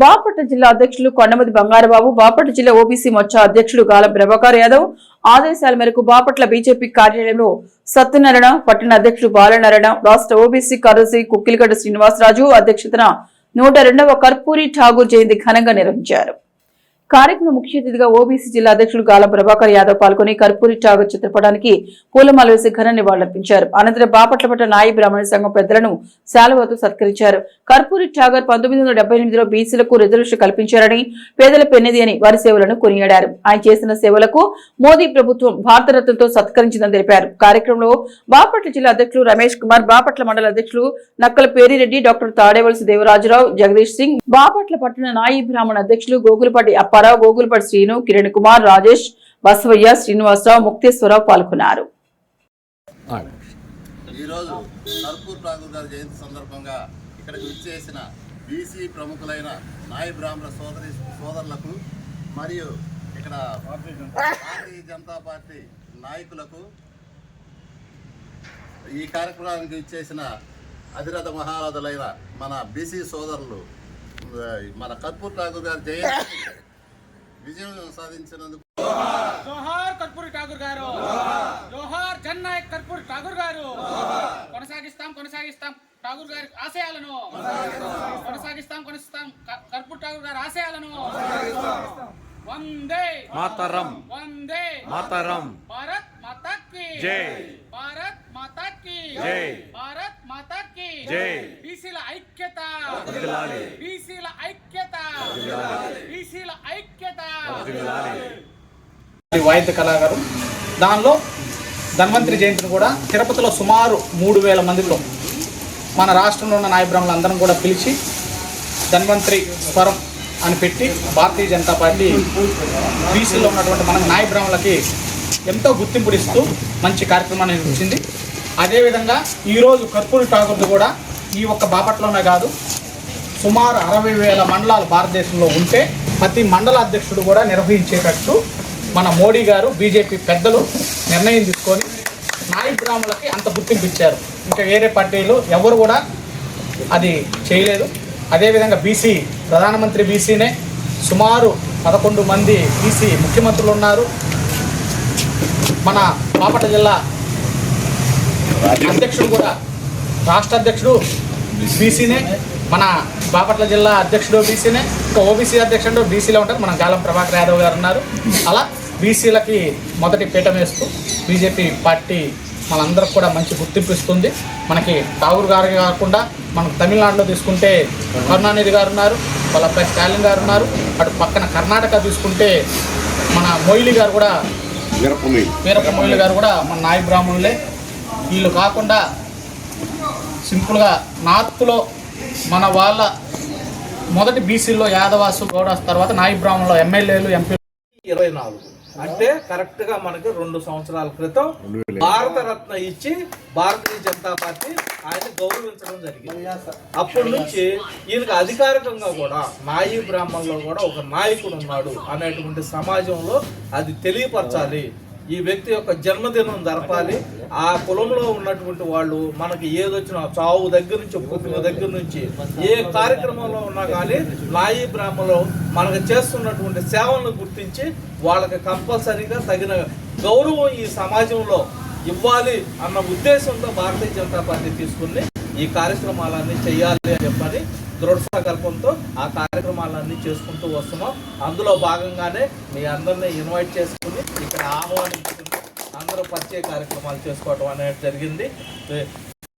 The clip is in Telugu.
బాపట్ల జిల్లా అధ్యక్షులు కొండమతి బంగారబాబు, బాపట్ల జిల్లా ఓబీసీ మోర్చా అధ్యక్షులు గాలం ప్రభాకర్ యాదవ్ ఆదేశాల మేరకు బాపట్ల బీజేపీ కార్యాలయంలో సత్యనారాయణ, పట్టణ అధ్యక్షులు బాలనారాయణ, రాష్ట్ర ఓబీసీ కార్యదర్శి కుక్కిలిగడ్డ శ్రీనివాసరాజు అధ్యక్షతన 102వ కర్పూరి ఠాగూర్ జయంతి ఘనంగా నిర్వహించారు. కార్యక్రమం ముఖ్య అతిథిగా ఓబీసీ జిల్లా అధ్యక్షులు గాలం ప్రభాకర్ యాదవ్ పాల్గొని కర్పూరి ఠాగూర్ చిత్రపటానికి పూలమాల వేసి ఘన నివాళులర్పించారు. అనంతరం బాపట్ల పట్టణ నాయి బ్రాహ్మణ సంఘం పెద్దలను శాలువాతో సత్కరించారు. కర్పూరి ఠాగూర్ 1978లో బీసీలకు రిజర్వేషన్ కల్పించారని, పేదల పెన్నిది అని వారి సేవలను కొనియాడారు. ఆయన చేసిన సేవలకు మోదీ ప్రభుత్వం భారతరత్నతో సత్కరించిందని తెలిపారు. కార్యక్రమంలో బాపట్ల జిల్లా అధ్యక్షులు రమేష్ కుమార్, బాపట్ల మండల అధ్యక్షులు నక్కల పేరిరెడ్డి, డాక్టర్ తాడేవలసి దేవరాజరావు, జగదీష్ సింగ్, బాపట్ల పట్టణ నాయి బ్రాహ్మణ అధ్యక్షులు గోగులపాటి అప్పారావు, గోగులపాటి శ్రీను, కిరణ్ కుమార్, రాజేష్, బసవయ్య, శ్రీనివాసరావు, ముక్తేశ్వరరావు పాల్గొన్నారు. ఈరోజు కర్పూర్ ఠాగూర్ గారి జయంతి సందర్భంగా ఇక్కడికి విచ్చేసిన బీసీ ప్రముఖులైన నాయ బ్రాహ్మణ సోదరులకు మరియు ఇక్కడ భారతీయ జనతా పార్టీ నాయకులకు, ఈ కార్యక్రమానికి విచ్చేసిన అధిరథ మహారథులైన మన బీసీ సోదరులు మన కర్పూర్ ఠాగూర్ గారి జయంతి విజయం సాధించినందుకు జోహార్ కర్పూరి ఠాగూర్ గారు, జోహార్ జననాయక్ కర్పూరి ఠాగూర్ గారు. కొనసాగిస్తాం ఠాగూర్ గారి ఆశయాలను, కొనసాగిస్తాం కర్పూరి ఠాగూర్ గారి ఆశయాలను. వందే మాతరం, వందే మాతరం, భారత్ మాతా కీ జై, భారత్ మాతా కీ జై, భారత్ మాతా కీ జై. బీసీల ఐక్యత, బీసీల ఐక్యత, బీసీల ఐక్యత. వాయిద్య కళాకారు. దానిలో ధన్వంతరి జయంతిని కూడా తిరుపతిలో సుమారు 3000 మందితో మన రాష్ట్రంలో ఉన్న నాయ బ్రాహ్మణులు అందరం కూడా పిలిచి ధన్వంతరి స్వరం అని పెట్టి భారతీయ జనతా పార్టీ బీసీలో ఉన్నటువంటి మన నాయ బ్రాహ్మణులకి ఎంతో గుర్తింపునిస్తూ మంచి కార్యక్రమాన్ని నిర్వహించింది. అదేవిధంగా ఈరోజు కర్పూరి ఠాగూర్ది కూడా ఈ ఒక్క బాపట్లోనే కాదు, సుమారు 60,000 మండలాలు భారతదేశంలో ఉంటే ప్రతి మండల అధ్యక్షుడు కూడా నిర్వహించేటట్టు మన మోడీ గారు, బీజేపీ పెద్దలు నిర్ణయం తీసుకొని నాయ బ్రాహ్మణులకి అంత గుర్తింపు ఇచ్చారు. ఇంకా వేరే పార్టీలు ఎవరు కూడా అది చేయలేదు. అదేవిధంగా బీసీ ప్రధానమంత్రి బీసీనే, సుమారు 11 మంది బీసీ ముఖ్యమంత్రులు ఉన్నారు. మన బాపట్ల జిల్లా అధ్యక్షుడు కూడా, రాష్ట్ర అధ్యక్షుడు బీసీనే, మన బాపట్ల జిల్లా అధ్యక్షుడు బీసీనే, ఇంకా ఓబీసీ అధ్యక్షుడు బీసీలో ఉంటారు మన గాలం ప్రభాకర్ యాదవ్ గారు ఉన్నారు. అలా బీసీలకి మొదటి పీఠం వేస్తూ బీజేపీ పార్టీ మనందరికి కూడా మంచి గుర్తింపు ఇస్తుంది. మనకి ఠాగూర్ గారు కాకుండా మనకు తమిళనాడులో తీసుకుంటే కరుణానిధి గారు ఉన్నారు, వాళ్ళపై స్టాలిన్ గారు ఉన్నారు. అటు పక్కన కర్ణాటక తీసుకుంటే మన మొయిలి గారు కూడా, వీరప్ప మొయిలి గారు కూడా మన నాయ బ్రాహ్మణులే. వీళ్ళు కాకుండా సింపుల్గా నార్త్లో మన వాళ్ళ మొదటి బీసీలో యాదవాసు, గౌడాస్, తర్వాత నాయ బ్రాహ్మణులు ఎమ్మెల్యేలు, ఎంపీలు 24 అంటే కరెక్ట్ గా మనకి 2 సంవత్సరాల క్రితం భారత రత్న ఇచ్చి భారతీయ జనతా పార్టీ ఆయన గౌరవించడం జరిగింది. అప్పటి నుంచి ఈయనకు అధికారికంగా కూడా నాయి బ్రాహ్మణులో కూడా ఒక నాయకుడు ఉన్నాడు అనేటువంటి సమాజంలో అది తెలియపరచాలి. ఈ వ్యక్తి యొక్క జన్మదినం జరపాలి. ఆ కులంలో ఉన్నటువంటి వాళ్ళు మనకి ఏదొచ్చినా చావు దగ్గర నుంచి, పుట్టిన దగ్గర నుంచి ఏ కార్యక్రమంలో ఉన్నా కానీ నాయి బ్రాహ్మణులు మనకు చేస్తున్నటువంటి సేవలను గుర్తించి వాళ్ళకి కంపల్సరీగా తగిన గౌరవం ఈ సమాజంలో ఇవ్వాలి అన్న ఉద్దేశంతో భారతీయ జనతా పార్టీ తీసుకుని ఈ కార్యక్రమాలన్నీ చేయాలి అని చెప్పని దృఢ సంకల్పంతో ఆ కార్యక్రమాలన్నీ చేసుకుంటూ వస్తున్నాం. అందులో భాగంగానే మీ అందరినీ ఇన్వైట్ చేసుకుని ఇక్కడ ఆహ్వానించుకుని అందరూ పరిచయ కార్యక్రమాలు చేసుకోవడం అనేది జరిగింది.